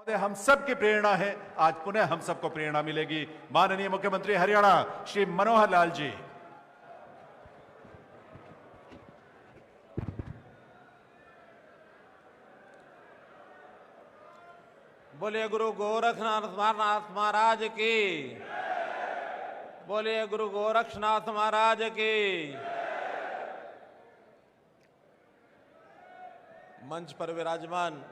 हम सब की प्रेरणा है। आज पुनः हम सबको प्रेरणा मिलेगी। माननीय मुख्यमंत्री हरियाणा श्री मनोहर लाल जी। बोलिए गुरु गोरखनाथ महाराज की। बोलिए गुरु गोरक्षनाथ महाराज की। मंच पर विराजमान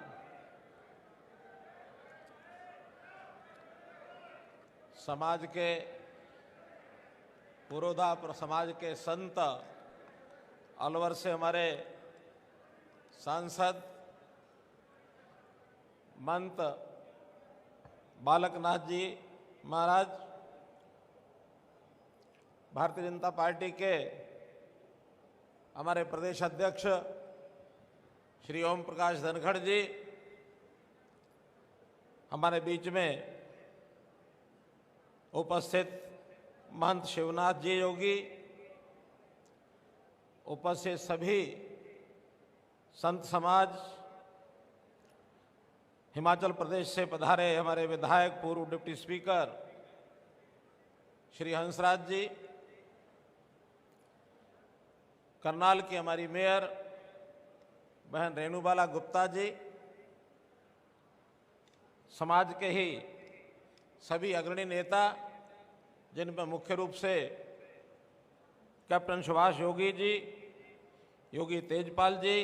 समाज के पुरोधा, समाज के संत, अलवर से हमारे सांसद महंत बालकनाथ जी महाराज, भारतीय जनता पार्टी के हमारे प्रदेश अध्यक्ष श्री ओम प्रकाश धनखड़ जी, हमारे बीच में उपस्थित महंत शिवनाथ जी योगी, उपस्थित सभी संत समाज, हिमाचल प्रदेश से पधारे हमारे विधायक पूर्व डिप्टी स्पीकर श्री हंसराज जी, करनाल की हमारी मेयर बहन रेणुबाला गुप्ता जी, समाज के ही सभी अग्रणी नेता जिनमें मुख्य रूप से कैप्टन सुभाष योगी जी, योगी तेजपाल जी,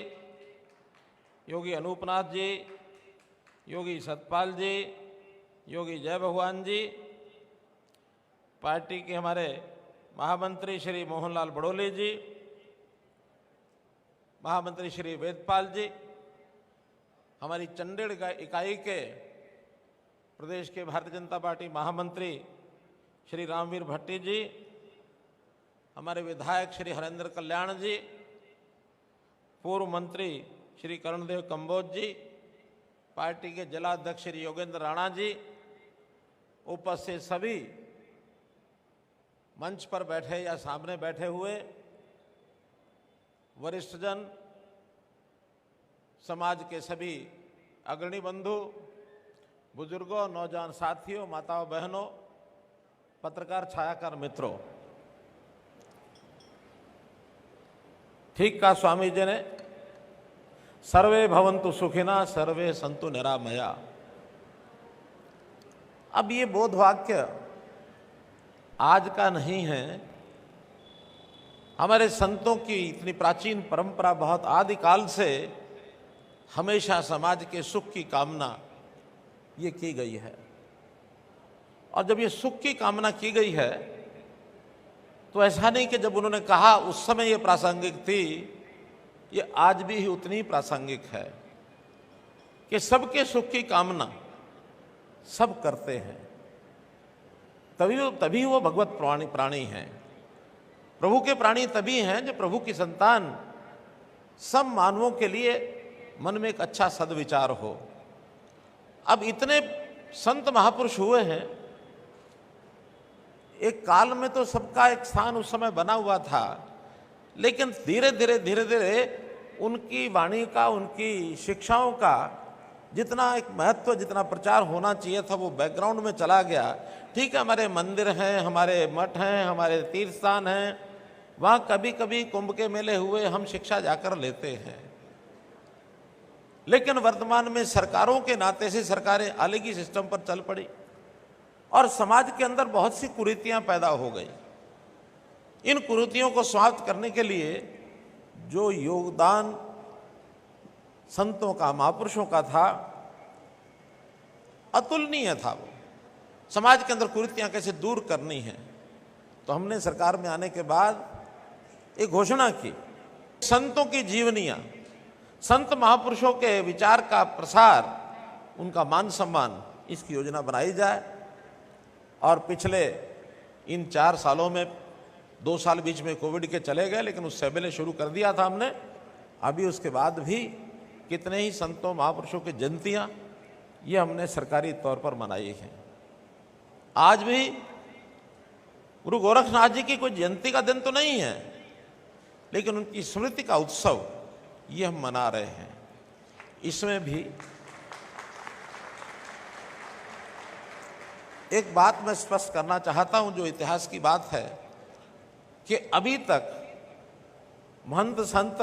योगी अनूपनाथ जी, योगी सतपाल जी, योगी जय भगवान जी, पार्टी के हमारे महामंत्री श्री मोहनलाल बड़ोली जी, महामंत्री श्री वेदपाल जी, हमारी चंडीगढ़ इकाई के प्रदेश के भारतीय जनता पार्टी महामंत्री श्री रामवीर भट्टी जी, हमारे विधायक श्री हरेंद्र कल्याण जी, पूर्व मंत्री श्री कर्णदेव कंबोज जी, पार्टी के जिलाध्यक्ष श्री योगेंद्र राणा जी, उपस्थित सभी मंच पर बैठे या सामने बैठे हुए वरिष्ठजन, समाज के सभी अग्रणी बंधु, बुजुर्गों, नौजवान साथियों, माताओं बहनों, पत्रकार छायाकार मित्रों, ठीक कहा स्वामी जी ने, सर्वे भवन्तु सुखिना सर्वे सन्तु निरामया। अब ये बोध वाक्य आज का नहीं है, हमारे संतों की इतनी प्राचीन परंपरा, बहुत आदिकाल से हमेशा समाज के सुख की कामना ये की गई है। और जब ये सुख की कामना की गई है तो ऐसा नहीं कि जब उन्होंने कहा उस समय ये प्रासंगिक थी, ये आज भी उतनी प्रासंगिक है कि सबके सुख की कामना सब करते हैं, तभी वो भगवत प्राणी हैं। प्रभु के प्राणी तभी हैं जब प्रभु की संतान सब मानवों के लिए मन में एक अच्छा सद्विचार हो। अब इतने संत महापुरुष हुए हैं, एक काल में तो सबका एक स्थान उस समय बना हुआ था, लेकिन धीरे धीरे उनकी वाणी का, उनकी शिक्षाओं का जितना एक महत्व, जितना प्रचार होना चाहिए था, वो बैकग्राउंड में चला गया। ठीक है, हमारे मंदिर हैं, हमारे मठ हैं, हमारे तीर्थ स्थान हैं, वहाँ कभी कभी कुंभ के मेले हुए हम शिक्षा जाकर लेते हैं, लेकिन वर्तमान में सरकारों के नाते से सरकारें अलग ही सिस्टम पर चल पड़ी और समाज के अंदर बहुत सी कुरीतियां पैदा हो गई। इन कुरीतियों को समाप्त करने के लिए जो योगदान संतों का, महापुरुषों का था, अतुलनीय था। वो समाज के अंदर कुरीतियां कैसे दूर करनी है, तो हमने सरकार में आने के बाद एक घोषणा की, संतों की जीवनियां, संत महापुरुषों के विचार का प्रसार, उनका मान सम्मान, इसकी योजना बनाई जाए। और पिछले इन 4 सालों में 2 साल बीच में कोविड के चले गए, लेकिन उससे पहले शुरू कर दिया था हमने। अभी उसके बाद भी कितने ही संतों महापुरुषों की जयंतियाँ ये हमने सरकारी तौर पर मनाई हैं। आज भी गुरु गोरखनाथ जी की कोई जयंती का दिन तो नहीं है, लेकिन उनकी स्मृति का उत्सव ये हम मना रहे हैं। इसमें भी एक बात मैं स्पष्ट करना चाहता हूं, जो इतिहास की बात है, कि अभी तक महंत संत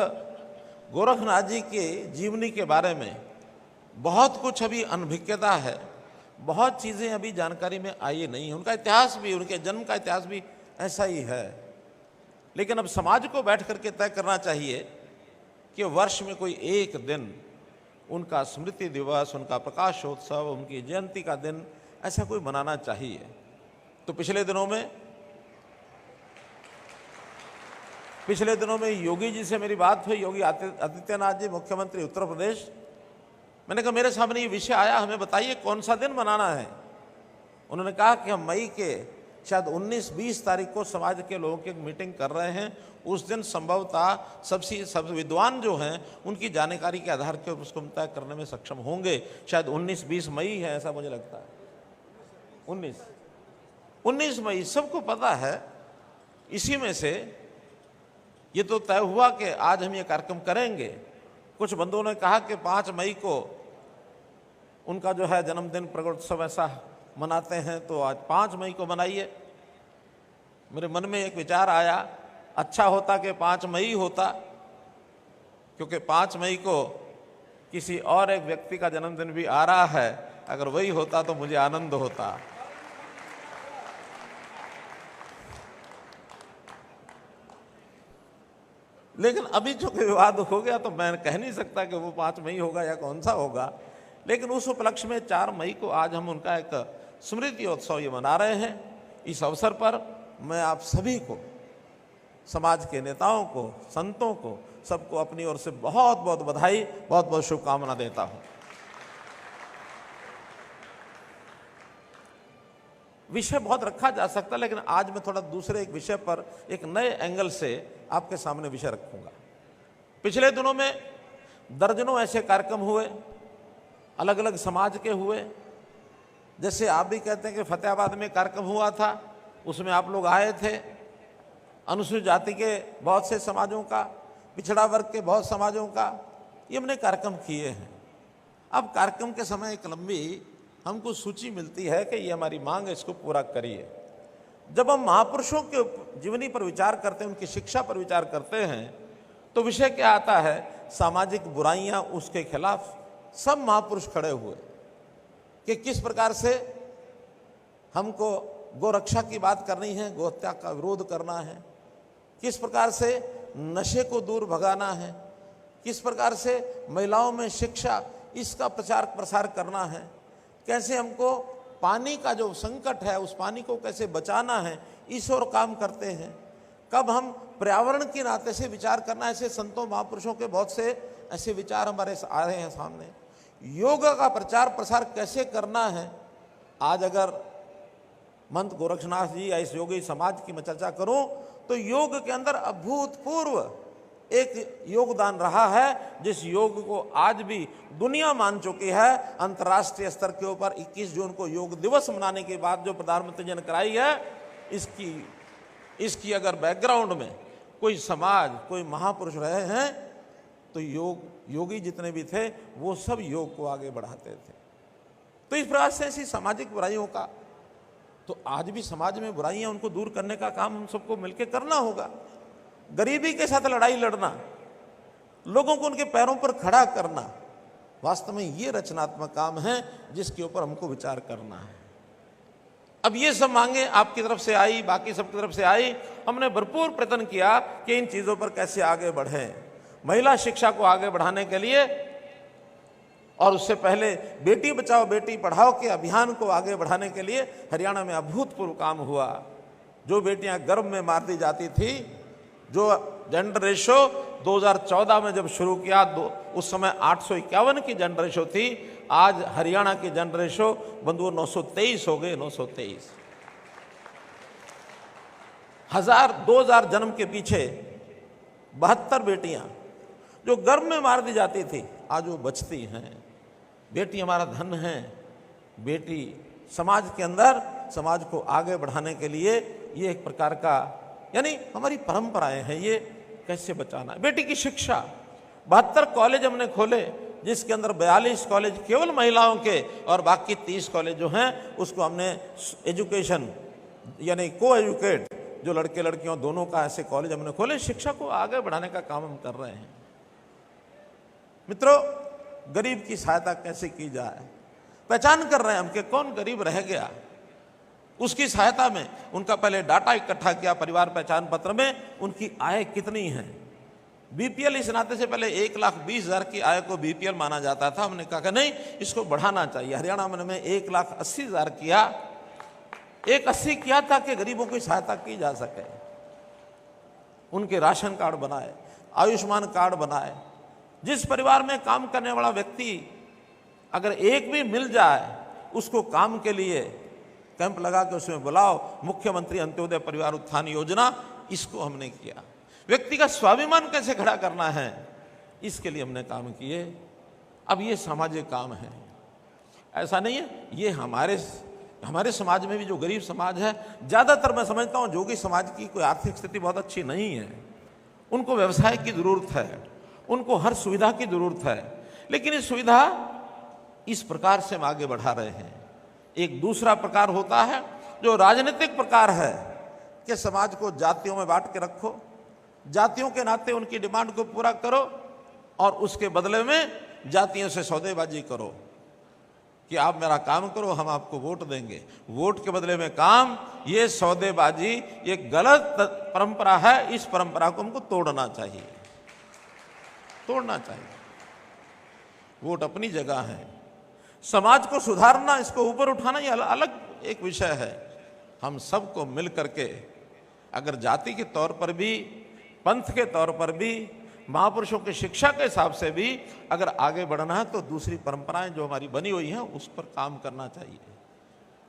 गोरखनाथ जी के जीवनी के बारे में बहुत कुछ अभी अनभिज्ञता है, बहुत चीज़ें अभी जानकारी में आई नहीं है। उनका इतिहास भी, उनके जन्म का इतिहास भी ऐसा ही है। लेकिन अब समाज को बैठ करके तय करना चाहिए कि वर्ष में कोई एक दिन उनका स्मृति दिवस, उनका प्रकाशोत्सव, उनकी जयंती का दिन ऐसा कोई मनाना चाहिए। तो पिछले दिनों में योगी जी से मेरी बात हुई, योगी आदित्यनाथ जी, मुख्यमंत्री उत्तर प्रदेश। मैंने कहा मेरे सामने ये विषय आया, हमें बताइए कौन सा दिन मनाना है। उन्होंने कहा कि हम मई के शायद 19-20 तारीख को समाज के लोगों की एक मीटिंग कर रहे हैं। उस दिन संभवतः सब विद्वान जो हैं उनकी जानकारी के आधार पर उसको तय करने में सक्षम होंगे। शायद 19-20 मई है, ऐसा मुझे लगता है। 19 मई सबको पता है। इसी में से ये तो तय हुआ कि आज हम ये कार्यक्रम करेंगे। कुछ बंधुओं ने कहा कि 5 मई को उनका जो है जन्मदिन प्रगटोत्सव ऐसा मनाते हैं, तो आज 5 मई को मनाइए। मेरे मन में एक विचार आया, अच्छा होता कि 5 मई होता, क्योंकि 5 मई को किसी और एक व्यक्ति का जन्मदिन भी आ रहा है। अगर वही होता तो मुझे आनंद होता। लेकिन अभी जो विवाद हो गया तो मैं कह नहीं सकता कि वो 5 मई होगा या कौन सा होगा। लेकिन उस उपलक्ष्य में 4 मई को आज हम उनका एक स्मृति उत्सव ये मना रहे हैं। इस अवसर पर मैं आप सभी को, समाज के नेताओं को, संतों को, सबको अपनी ओर से बहुत बहुत बधाई, बहुत बहुत शुभकामना देता हूं। विषय बहुत रखा जा सकता, लेकिन आज मैं थोड़ा दूसरे एक विषय पर एक नए एंगल से आपके सामने विषय रखूंगा। पिछले दिनों में दर्जनों ऐसे कार्यक्रम हुए, अलग अलग समाज के हुए। जैसे आप भी कहते हैं कि फतेहाबाद में कार्यक्रम हुआ था, उसमें आप लोग आए थे। अनुसूचित जाति के बहुत से समाजों का, पिछड़ा वर्ग के बहुत समाजों का ये हमने कार्यक्रम किए हैं। अब कार्यक्रम के समय एक लंबी हमको सूची मिलती है कि ये हमारी मांग है, इसको पूरा करिए। जब हम महापुरुषों के जीवनी पर विचार करते हैं, उनकी शिक्षा पर विचार करते हैं, तो विषय क्या आता है? सामाजिक बुराइयां, उसके खिलाफ सब महापुरुष खड़े हुए कि किस प्रकार से हमको गोरक्षा की बात करनी है, गोहत्या का विरोध करना है, किस प्रकार से नशे को दूर भगाना है, किस प्रकार से महिलाओं में शिक्षा, इसका प्रचार प्रसार करना है, कैसे हमको पानी का जो संकट है उस पानी को कैसे बचाना है, इस ओर काम करते हैं। कब हम पर्यावरण के नाते से विचार करना, ऐसे संतों महापुरुषों के बहुत से ऐसे विचार हमारे आ रहे हैं सामने। योग का प्रचार प्रसार कैसे करना है। आज अगर महंत गोरक्षनाथ जी या इस योगी समाज की मैं चर्चा करूं तो योग के अंदर अभूतपूर्व एक योगदान रहा है, जिस योग को आज भी दुनिया मान चुकी है। अंतर्राष्ट्रीय स्तर के ऊपर 21 जून को योग दिवस मनाने के बाद जो प्रधानमंत्री जी ने कराई है, इसकी अगर बैकग्राउंड में कोई समाज, कोई महापुरुष रहे हैं तो योगी जितने भी थे वो सब योग को आगे बढ़ाते थे। तो इस प्रकार से ऐसी सामाजिक बुराइयों का, तो आज भी समाज में बुराइयां, उनको दूर करने का काम हम सबको मिलकर करना होगा। गरीबी के साथ लड़ाई लड़ना, लोगों को उनके पैरों पर खड़ा करना, वास्तव में ये रचनात्मक काम है जिसके ऊपर हमको विचार करना है। अब ये सब मांगे आपकी तरफ से आई, बाकी सबकी तरफ से आई। हमने भरपूर प्रयत्न किया कि इन चीजों पर कैसे आगे बढ़ें। महिला शिक्षा को आगे बढ़ाने के लिए और उससे पहले बेटी बचाओ बेटी पढ़ाओ के अभियान को आगे बढ़ाने के लिए हरियाणा में अभूतपूर्व काम हुआ। जो बेटियां गर्भ में मार दी जाती थी, जो जेंडर रेशो 2014 में जब शुरू किया, उस समय 851 की जेंडर रेशो थी। आज हरियाणा की जेंडर रेशो बंधुओं 923 हो गए। 923 2000 जन्म के पीछे 72 बेटियां जो गर्भ में मार दी जाती थी, आज वो बचती हैं। बेटी हमारा धन है। बेटी समाज के अंदर, समाज को आगे बढ़ाने के लिए ये एक प्रकार का, यानी हमारी परंपराएं हैं, ये कैसे बचाना है। बेटी की शिक्षा, 72 कॉलेज हमने खोले जिसके अंदर 42 कॉलेज केवल महिलाओं के और बाकी 30 कॉलेज जो हैं उसको हमने एजुकेशन यानी को एजुकेट, जो लड़के लड़कियों दोनों का ऐसे कॉलेज हमने खोले, शिक्षा को आगे बढ़ाने का काम हम कर रहे हैं। मित्रों, गरीब की सहायता कैसे की जाए, पहचान कर रहे हैं हम कि कौन गरीब रह गया, उसकी सहायता में उनका पहले डाटा इकट्ठा किया परिवार पहचान पत्र में, उनकी आय कितनी है। बीपीएल इस नाते से पहले 1,20,000 की आय को बीपीएल माना जाता था, हमने कहा कि नहीं, इसको बढ़ाना चाहिए। हरियाणा में 1,80,000 किया, 1,80,000 किया ताकि गरीबों की सहायता की जा सके। उनके राशन कार्ड बनाए, आयुष्मान कार्ड बनाए। जिस परिवार में काम करने वाला व्यक्ति अगर एक भी मिल जाए, उसको काम के लिए कैंप लगा के उसमें बुलाओ। मुख्यमंत्री अंत्योदय परिवार उत्थान योजना, इसको हमने किया। व्यक्ति का स्वाभिमान कैसे खड़ा करना है, इसके लिए हमने काम किए। अब ये सामाजिक काम है, ऐसा नहीं है। ये हमारे समाज में भी जो गरीब समाज है, ज़्यादातर मैं समझता हूँ जोगी समाज की कोई आर्थिक स्थिति बहुत अच्छी नहीं है, उनको व्यवसाय की ज़रूरत है, उनको हर सुविधा की ज़रूरत है। लेकिन ये सुविधा इस प्रकार से हम आगे बढ़ा रहे हैं। एक दूसरा प्रकार होता है जो राजनीतिक प्रकार है कि समाज को जातियों में बांट के रखो, जातियों के नाते उनकी डिमांड को पूरा करो और उसके बदले में जातियों से सौदेबाजी करो कि आप मेरा काम करो, हम आपको वोट देंगे। वोट के बदले में काम, ये सौदेबाजी ये गलत परंपरा है। इस परंपरा को हमको तोड़ना चाहिए, तोड़ना चाहिए। वोट अपनी जगह है, समाज को सुधारना, इसको ऊपर उठाना ये अलग एक विषय है। हम सबको मिल करके अगर जाति के तौर पर भी, पंथ के तौर पर भी, महापुरुषों की शिक्षा के हिसाब से भी अगर आगे बढ़ना है तो दूसरी परंपराएं जो हमारी बनी हुई हैं उस पर काम करना चाहिए।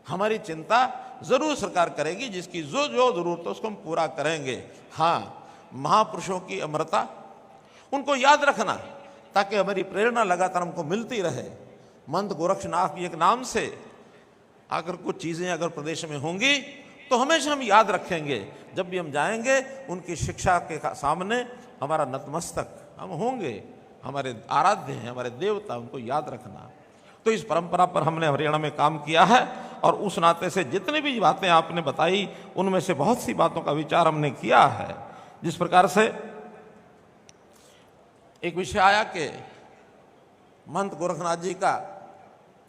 हमारी चिंता जरूर सरकार करेगी, जिसकी जो जो जरूरत है उसको हम पूरा करेंगे। हाँ, महापुरुषों की अमरता, उनको याद रखना ताकि हमारी प्रेरणा लगातार हमको मिलती रहे। मंद गोरक्षनाथ एक नाम से अगर कुछ चीज़ें अगर प्रदेश में होंगी तो हमेशा हम याद रखेंगे। जब भी हम जाएंगे उनकी शिक्षा के सामने हमारा नतमस्तक हम होंगे। हमारे आराध्य हैं, हमारे देवता, उनको याद रखना। तो इस परंपरा पर हमने हरियाणा में काम किया है और उस नाते से जितनी भी बातें आपने बताई उनमें से बहुत सी बातों का विचार हमने किया है। जिस प्रकार से एक विषय आया कि महंत गोरखनाथ जी का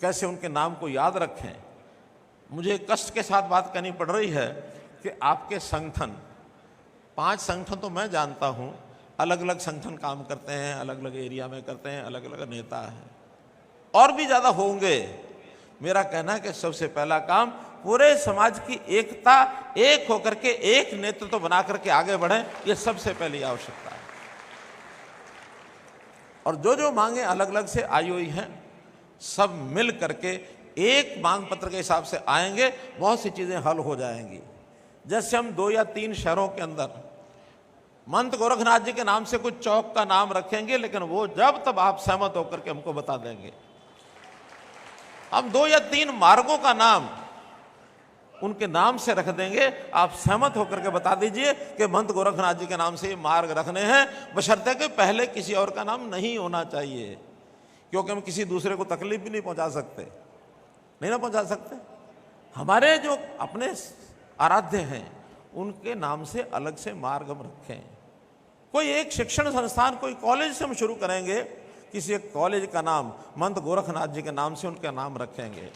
कैसे उनके नाम को याद रखें, मुझे कष्ट के साथ बात करनी पड़ रही है कि आपके संगठन, 5 संगठन तो मैं जानता हूँ, अलग अलग संगठन काम करते हैं, अलग अलग एरिया में करते हैं, अलग अलग नेता हैं, और भी ज़्यादा होंगे। मेरा कहना है कि सबसे पहला काम पूरे समाज की एकता, एक होकर के एक नेतृत्व बना करके आगे बढ़ें, ये सबसे पहली आवश्यकता है। और जो जो मांगे अलग अलग से आई हुई हैं, सब मिल करके एक मांग पत्र के हिसाब से आएंगे, बहुत सी चीज़ें हल हो जाएंगी। जैसे हम 2 या 3 शहरों के अंदर महंत गोरखनाथ जी के नाम से कुछ चौक का नाम रखेंगे, लेकिन वो जब तब आप सहमत होकर के हमको बता देंगे। हम 2 या 3 मार्गों का नाम उनके नाम से रख देंगे, आप सहमत होकर के बता दीजिए कि महंत गोरखनाथ जी के नाम से ये मार्ग रखने हैं, बशर्ते कि पहले किसी और का नाम नहीं होना चाहिए, क्योंकि हम किसी दूसरे को तकलीफ भी नहीं पहुंचा सकते, नहीं ना पहुंचा सकते। हमारे जो अपने आराध्य हैं उनके नाम से अलग से मार्ग हम रखें। कोई एक शिक्षण संस्थान, कोई कॉलेज से हम शुरू करेंगे, किसी एक कॉलेज का नाम महंत गोरखनाथ जी के नाम से उनका नाम रखेंगे।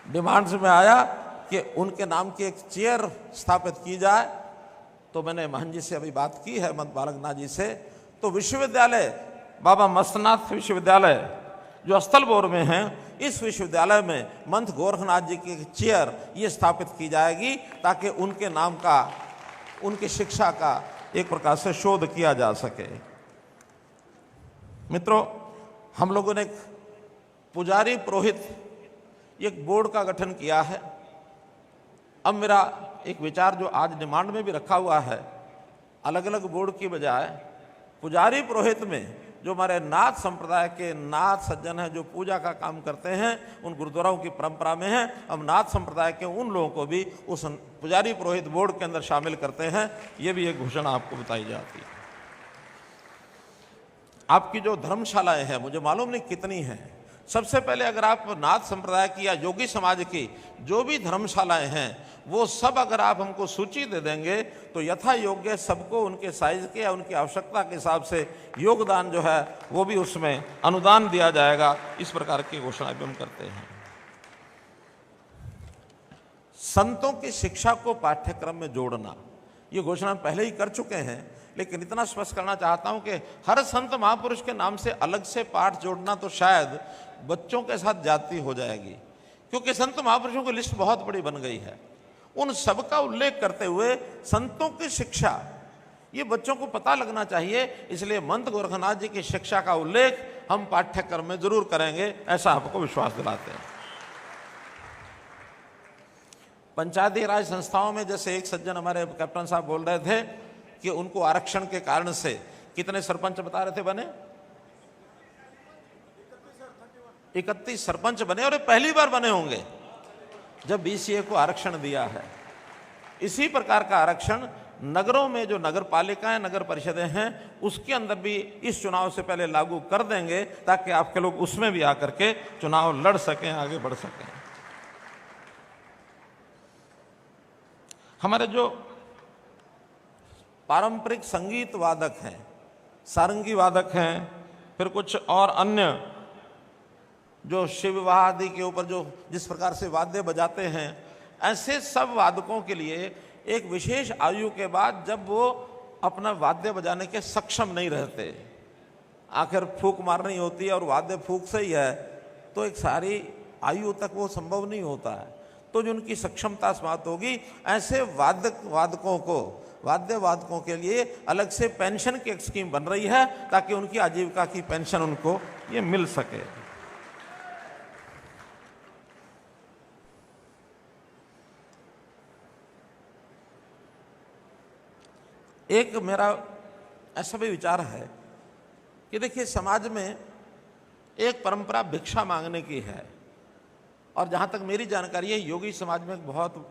डिमांड्स में आया कि उनके नाम की एक चेयर स्थापित की जाए, तो मैंने महंत जी से अभी बात की है, महंत बालकनाथ जी से। तो विश्वविद्यालय बाबा मस्तनाथ विश्वविद्यालय जो अस्तलबोर में है, इस विश्वविद्यालय में महंत गोरखनाथ जी की चेयर ये स्थापित की जाएगी ताकि उनके नाम का, उनकी शिक्षा का एक प्रकार से शोध किया जा सके। मित्रों, हम लोगों ने पुजारी पुरोहित एक बोर्ड का गठन किया है। अब मेरा एक विचार जो आज डिमांड में भी रखा हुआ है, अलग अलग बोर्ड की बजाय पुजारी पुरोहित में जो हमारे नाथ संप्रदाय के नाथ सज्जन हैं जो पूजा का काम करते हैं, उन गुरुद्वाराओं की परंपरा में है, हम नाथ संप्रदाय के उन लोगों को भी उस पुजारी पुरोहित बोर्ड के अंदर शामिल करते हैं। ये भी एक घोषणा आपको बताई जाती है। आपकी जो धर्मशालाएं हैं, मुझे मालूम नहीं कितनी हैं, सबसे पहले अगर आप नाथ संप्रदाय की या योगी समाज की जो भी धर्मशालाएं हैं वो सब अगर आप हमको सूची दे देंगे तो यथा योग्य सबको उनके साइज के या उनकी आवश्यकता के हिसाब से योगदान जो है वो भी उसमें अनुदान दिया जाएगा। इस प्रकार की घोषणा भी हम करते हैं। संतों की शिक्षा को पाठ्यक्रम में जोड़ना, ये घोषणा पहले ही कर चुके हैं, लेकिन इतना स्पष्ट करना चाहता हूं कि हर संत महापुरुष के नाम से अलग से पाठ जोड़ना तो शायद बच्चों के साथ जाती हो जाएगी, क्योंकि संत महापुरुषों की लिस्ट बहुत बड़ी बन गई है। उन सब का उल्लेख करते हुए संतों की शिक्षा, ये बच्चों को पता लगना चाहिए, इसलिए महंत गोरखनाथ जी की शिक्षा का उल्लेख हम पाठ्यक्रम में जरूर करेंगे, ऐसा आपको विश्वास दिलाते हैं। पंचायती राज संस्थाओं में जैसे एक सज्जन हमारे कैप्टन साहब बोल रहे थे कि उनको आरक्षण के कारण से कितने सरपंच बता रहे थे बने, 31 सरपंच बने, और ये पहली बार बने होंगे जब बीसीए को आरक्षण दिया है। इसी प्रकार का आरक्षण नगरों में जो नगर पालिकाएं, नगर परिषदें हैं, उसके अंदर भी इस चुनाव से पहले लागू कर देंगे, ताकि आपके लोग उसमें भी आकर के चुनाव लड़ सकें, आगे बढ़ सकें। हमारे जो पारंपरिक संगीत वादक हैं, सारंगी वादक हैं, फिर कुछ और अन्य जो शिव विवाह आदि के ऊपर जो जिस प्रकार से वाद्य बजाते हैं, ऐसे सब वादकों के लिए एक विशेष आयु के बाद जब वो अपना वाद्य बजाने के सक्षम नहीं रहते, आखिर फूंक मारनी होती है और वाद्य फूंक से ही है, तो एक सारी आयु तक वो संभव नहीं होता है, तो जो उनकी सक्षमता समाप्त होगी, ऐसे वाद्य वादकों के लिए अलग से पेंशन की एक स्कीम बन रही है, ताकि उनकी आजीविका की पेंशन उनको ये मिल सके। एक मेरा ऐसा भी विचार है कि देखिए, समाज में एक परंपरा भिक्षा मांगने की है, और जहाँ तक मेरी जानकारी है योगी समाज में बहुत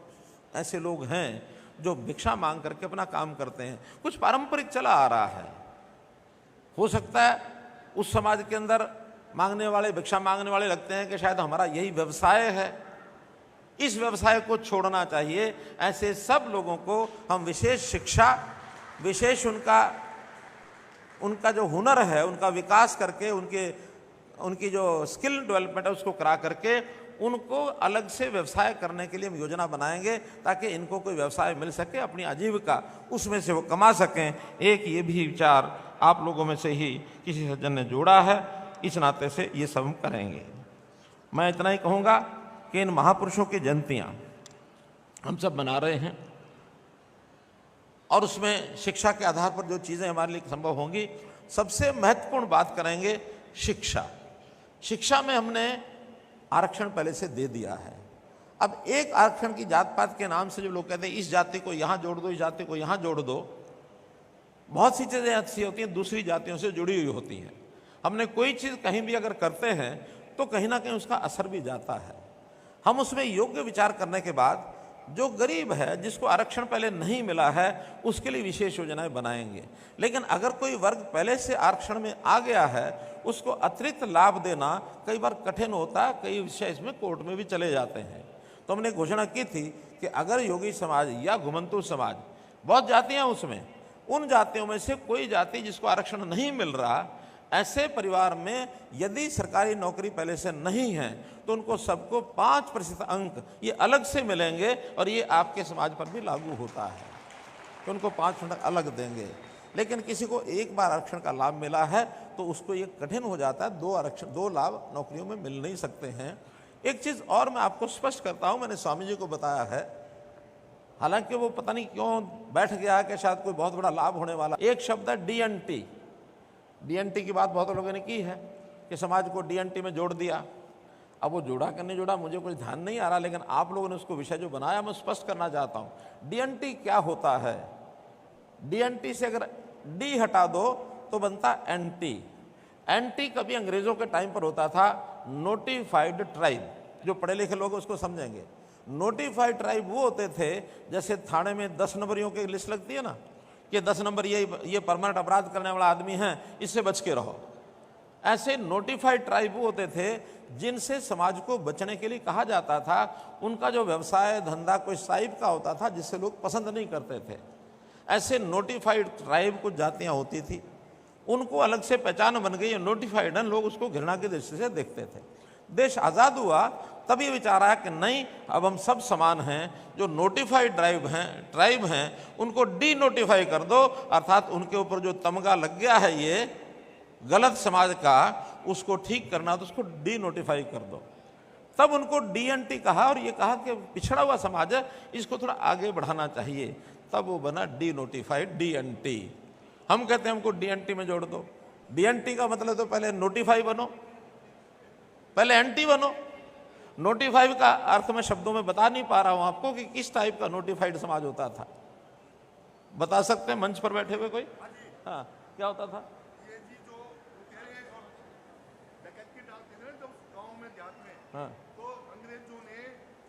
ऐसे लोग हैं जो भिक्षा मांग करके अपना काम करते हैं। कुछ पारंपरिक चला आ रहा है, हो सकता है उस समाज के अंदर मांगने वाले, भिक्षा मांगने वाले लगते हैं कि शायद हमारा यही व्यवसाय है। इस व्यवसाय को छोड़ना चाहिए। ऐसे सब लोगों को हम विशेष शिक्षा, विशेष उनका जो हुनर है उनका विकास करके, उनकी जो स्किल डेवलपमेंट है उसको करा करके उनको अलग से व्यवसाय करने के लिए हम योजना बनाएंगे, ताकि इनको कोई व्यवसाय मिल सके, अपनी आजीविका उसमें से वो कमा सकें। एक ये भी विचार आप लोगों में से ही किसी सज्जन ने जोड़ा है, इस नाते से ये सब हम करेंगे। मैं इतना ही कहूँगा कि इन महापुरुषों की जयंतियाँ हम सब मना रहे हैं, और उसमें शिक्षा के आधार पर जो चीज़ें हमारे लिए संभव होंगी, सबसे महत्वपूर्ण बात करेंगे शिक्षा। शिक्षा में हमने आरक्षण पहले से दे दिया है। अब एक आरक्षण की जात पात के नाम से जो लोग कहते हैं इस जाति को यहाँ जोड़ दो, इस जाति को यहाँ जोड़ दो, बहुत सी चीज़ें ऐसी होती हैं दूसरी जातियों से जुड़ी हुई होती हैं। हमने कोई चीज़ कहीं भी अगर करते हैं तो कहीं ना कहीं उसका असर भी जाता है। हम उसमें योग्य विचार करने के बाद जो गरीब है, जिसको आरक्षण पहले नहीं मिला है, उसके लिए विशेष योजनाएं बनाएंगे। लेकिन अगर कोई वर्ग पहले से आरक्षण में आ गया है, उसको अतिरिक्त लाभ देना कई बार कठिन होता है, कई विषय इसमें कोर्ट में भी चले जाते हैं। तो हमने घोषणा की थी कि अगर योगी समाज या घुमंतू समाज, बहुत जातियां उसमें, उन जातियों में से कोई जाति जिसको आरक्षण नहीं मिल रहा, ऐसे परिवार में यदि सरकारी नौकरी पहले से नहीं है तो उनको सबको 5% अंक ये अलग से मिलेंगे, और ये आपके समाज पर भी लागू होता है, तो उनको 5% अलग देंगे। लेकिन किसी को एक बार आरक्षण का लाभ मिला है तो उसको ये कठिन हो जाता है, दो लाभ नौकरियों में मिल नहीं सकते हैं। एक चीज़ और मैं आपको स्पष्ट करता हूँ, मैंने स्वामी जी को बताया है, हालांकि वो पता नहीं क्यों बैठ गया कि शायद कोई बहुत बड़ा लाभ होने वाला। एक शब्द है DNT। DNT की बात बहुत लोगों ने की है कि समाज को DNT में जोड़ दिया। अब वो जोड़ा कि नहीं जोड़ा मुझे कुछ ध्यान नहीं आ रहा, लेकिन आप लोगों ने उसको विषय जो बनाया मैं स्पष्ट करना चाहता हूँ। DNT क्या होता है? DNT से अगर D हटा दो तो बनता NT। NT कभी अंग्रेजों के टाइम पर होता था नोटिफाइड ट्राइब, जो पढ़े लिखे लोग उसको समझेंगे। नोटिफाइड ट्राइब वो होते थे, जैसे थाने में 10 नंबरियों की लिस्ट लगती है ना, कि 10 नंबर ये परमानेंट अपराध करने वाला आदमी है, इससे बच के रहो। ऐसे नोटिफाइड ट्राइब होते थे जिनसे समाज को बचने के लिए कहा जाता था। उनका जो व्यवसाय धंधा कोई टाइप का होता था जिससे लोग पसंद नहीं करते थे। ऐसे नोटिफाइड ट्राइब कुछ जातियां होती थी, उनको अलग से पहचान बन गई, नोटिफाइड है, लोग उसको घृणा की दृष्टि से देखते थे। देश आज़ाद हुआ तब ये विचार आया कि नहीं, अब हम सब समान हैं। जो नोटिफाइड ट्राइब हैं उनको डी नोटिफाई कर दो, अर्थात उनके ऊपर जो तमगा लग गया है ये गलत समाज का, उसको ठीक करना तो उसको डी नोटिफाई कर दो। तब उनको डीएनटी कहा और ये कहा कि पिछड़ा हुआ समाज है, इसको थोड़ा आगे बढ़ाना चाहिए। तब वो बना डी नोटिफाइड डीएनटी। हम कहते हैं हमको डीएनटी में जोड़ दो। डीएनटी का मतलब तो पहले नोटिफाई बनो, पहले एंटी बनो। नोटिफाई का अर्थ मैं शब्दों में बता नहीं पा रहा हूं आपको कि किस टाइप का नोटिफाइड समाज होता था। बता सकते हैं मंच पर बैठे हुए कोई? हाँ, क्या होता था? हाँ, तो अंग्रेजों ने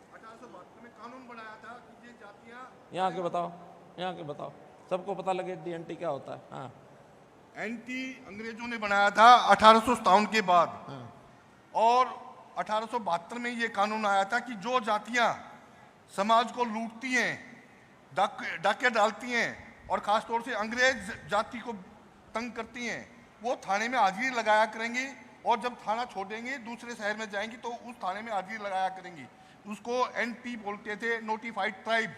1872 में कानून बनाया था कि ये जातियां, यहाँ के बताओ, यहाँ के बताओ, सबको पता लगे डीएनटी क्या होता है। हाँ, एंटी अंग्रेजों ने बनाया था 1857 के बाद। और 1872 में ये कानून आया था कि जो जातियां समाज को लूटती हैं, डाके डालती हैं और खास तौर से अंग्रेज जाति को तंग करती हैं, वो थाने में हाजिरी लगाया करेंगी और जब थाना छोड़ेंगे दूसरे शहर में जाएंगी तो उस थाने में हाजिरी लगाया करेंगी। उसको एनटी बोलते थे, नोटिफाइड ट्राइब।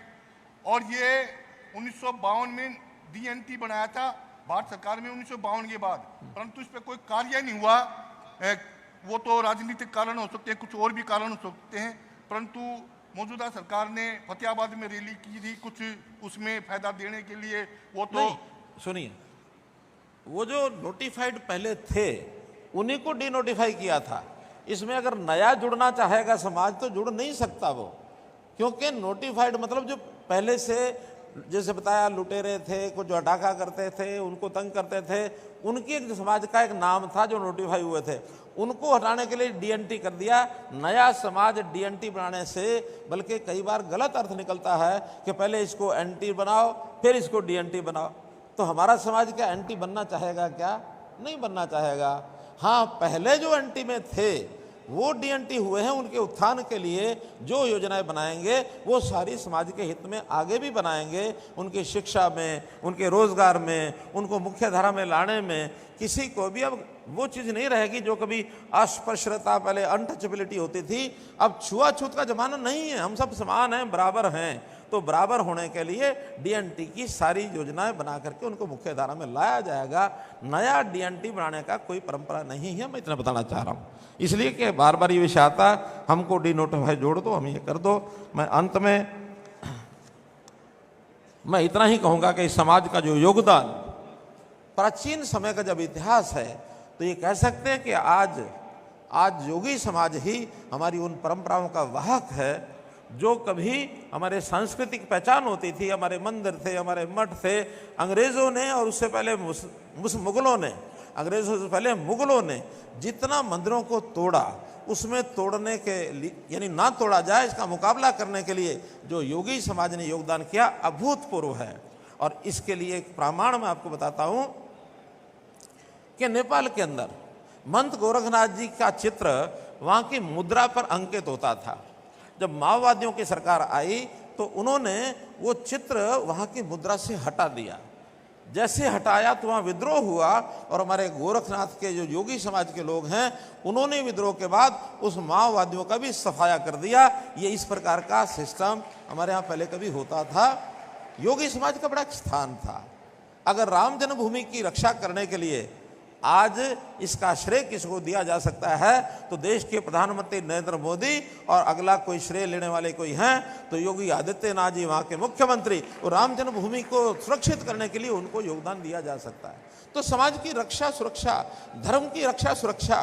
और ये 1952 में डीएनटी बनाया था भारत सरकार में 1952 के बाद, परंतु इस पर कोई कार्य नहीं हुआ। वो तो राजनीतिक कारण हो सकते हैं, कुछ और भी कारण हो सकते हैं, परंतु मौजूदा सरकार ने फतेहाबाद में रैली की थी कुछ उसमें फायदा देने के लिए। वो तो सुनिए, वो जो नोटिफाइड पहले थे उन्हीं को डी नोटिफाई किया था। इसमें अगर नया जुड़ना चाहेगा समाज तो जुड़ नहीं सकता वो, क्योंकि नोटिफाइड मतलब जो पहले से, जैसे बताया, लुटेरे थे, कुछ जो डाका करते थे, उनको तंग करते थे, उनकी एक समाज का एक नाम था जो नोटिफाई हुए थे, उनको हटाने के लिए डीएनटी कर दिया। नया समाज डीएनटी बनाने से बल्कि कई बार गलत अर्थ निकलता है कि पहले इसको एंटी बनाओ फिर इसको डीएनटी बनाओ। तो हमारा समाज क्या एंटी बनना चाहेगा? क्या नहीं बनना चाहेगा। हाँ, पहले जो एंटी में थे वो डीएनटी हुए हैं, उनके उत्थान के लिए जो योजनाएं बनाएंगे वो सारी समाज के हित में आगे भी बनाएंगे। उनकी शिक्षा में, उनके रोजगार में, उनको मुख्य धारा में लाने में किसी को भी अब वो चीज़ नहीं रहेगी जो कभी अस्पृश्यता, पहले अनटचेबिलिटी होती थी। अब छुआछूत का जमाना नहीं है, हम सब समान हैं, बराबर हैं। तो बराबर होने के लिए डीएनटी की सारी योजनाएं बना करके उनको मुख्य धारा में लाया जाएगा। नया डीएनटी बनाने का कोई परंपरा नहीं है, मैं इतना बताना चाह रहा हूँ। इसलिए कि बार बार ये विषय आता, हमको डी नोटिफाई जोड़ दो, हम ये कर दो। मैं अंत में मैं इतना ही कहूँगा कि इस समाज का जो योगदान, प्राचीन समय का जब इतिहास है तो ये कह सकते हैं कि आज योगी समाज ही हमारी उन परंपराओं का वाहक है जो कभी हमारे सांस्कृतिक पहचान होती थी। हमारे मंदिर थे, हमारे मठ थे। अंग्रेज़ों ने और उससे पहले मुगलों ने, अंग्रेज़ों से पहले मुगलों ने जितना मंदिरों को तोड़ा, उसमें तोड़ने के लिए, यानी ना तोड़ा जाए, इसका मुकाबला करने के लिए जो योगी समाज ने योगदान किया, अभूतपूर्व है। और इसके लिए एक प्रमाण मैं आपको बताता हूँ कि नेपाल के अंदर मंत गोरखनाथ जी का चित्र वहाँ की मुद्रा पर अंकित होता था। जब माओवादियों की सरकार आई तो उन्होंने वो चित्र वहाँ की मुद्रा से हटा दिया। जैसे हटाया तो वहाँ विद्रोह हुआ और हमारे गोरखनाथ के जो योगी समाज के लोग हैं उन्होंने विद्रोह के बाद उस माओवादियों का भी सफाया कर दिया। ये इस प्रकार का सिस्टम हमारे यहाँ पहले कभी होता था। योगी समाज का बड़ा स्थान था। अगर राम जन्मभूमि की रक्षा करने के लिए आज इसका श्रेय किसको दिया जा सकता है तो देश के प्रधानमंत्री नरेंद्र मोदी, और अगला कोई श्रेय लेने वाले कोई हैं तो योगी आदित्यनाथ जी, वहाँ के मुख्यमंत्री। और राम जन्मभूमि को सुरक्षित करने के लिए उनको योगदान दिया जा सकता है। तो समाज की रक्षा सुरक्षा, धर्म की रक्षा सुरक्षा,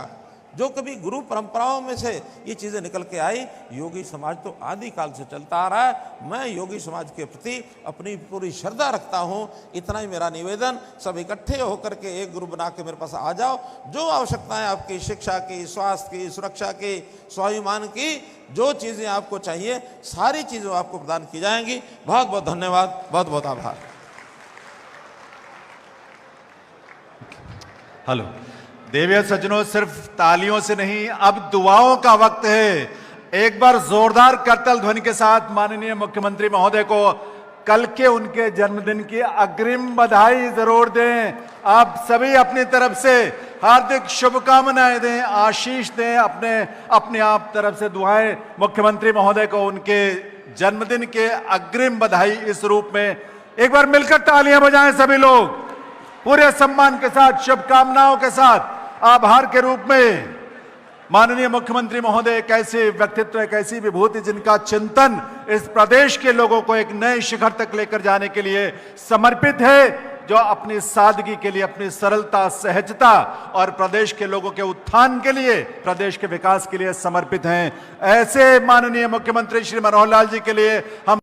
जो कभी गुरु परंपराओं में से ये चीज़ें निकल के आई, योगी समाज तो आदिकाल से चलता आ रहा है। मैं योगी समाज के प्रति अपनी पूरी श्रद्धा रखता हूँ। इतना ही मेरा निवेदन, सब इकट्ठे होकर के एक ग्रुप बना के मेरे पास आ जाओ। जो आवश्यकताएं आपकी शिक्षा की, स्वास्थ्य की, सुरक्षा की, स्वाभिमान की, जो चीज़ें आपको चाहिए सारी चीज़ें आपको प्रदान की जाएंगी। बहुत बहुत धन्यवाद, बहुत बहुत आभार। हेलो देविया सज्जनों, सिर्फ तालियों से नहीं, अब दुआओं का वक्त है। एक बार जोरदार करतल ध्वनि के साथ माननीय मुख्यमंत्री महोदय को कल के उनके जन्मदिन की अग्रिम बधाई जरूर दें। आप सभी अपनी तरफ से हार्दिक शुभकामनाएं दें, आशीष दें, अपने आप तरफ से दुआएं मुख्यमंत्री महोदय को उनके जन्मदिन के अग्रिम बधाई इस रूप में। एक बार मिलकर तालियां बजाएं सभी लोग, पूरे सम्मान के साथ, शुभकामनाओं के साथ। आभार के रूप में माननीय मुख्यमंत्री महोदय एक ऐसे व्यक्तित्व, एक ऐसी विभूति जिनका चिंतन इस प्रदेश के लोगों को एक नए शिखर तक लेकर जाने के लिए समर्पित है, जो अपनी सादगी के लिए, अपनी सरलता, सहजता और प्रदेश के लोगों के उत्थान के लिए, प्रदेश के विकास के लिए समर्पित हैं। ऐसे माननीय मुख्यमंत्री श्री मनोहर लाल जी के लिए हम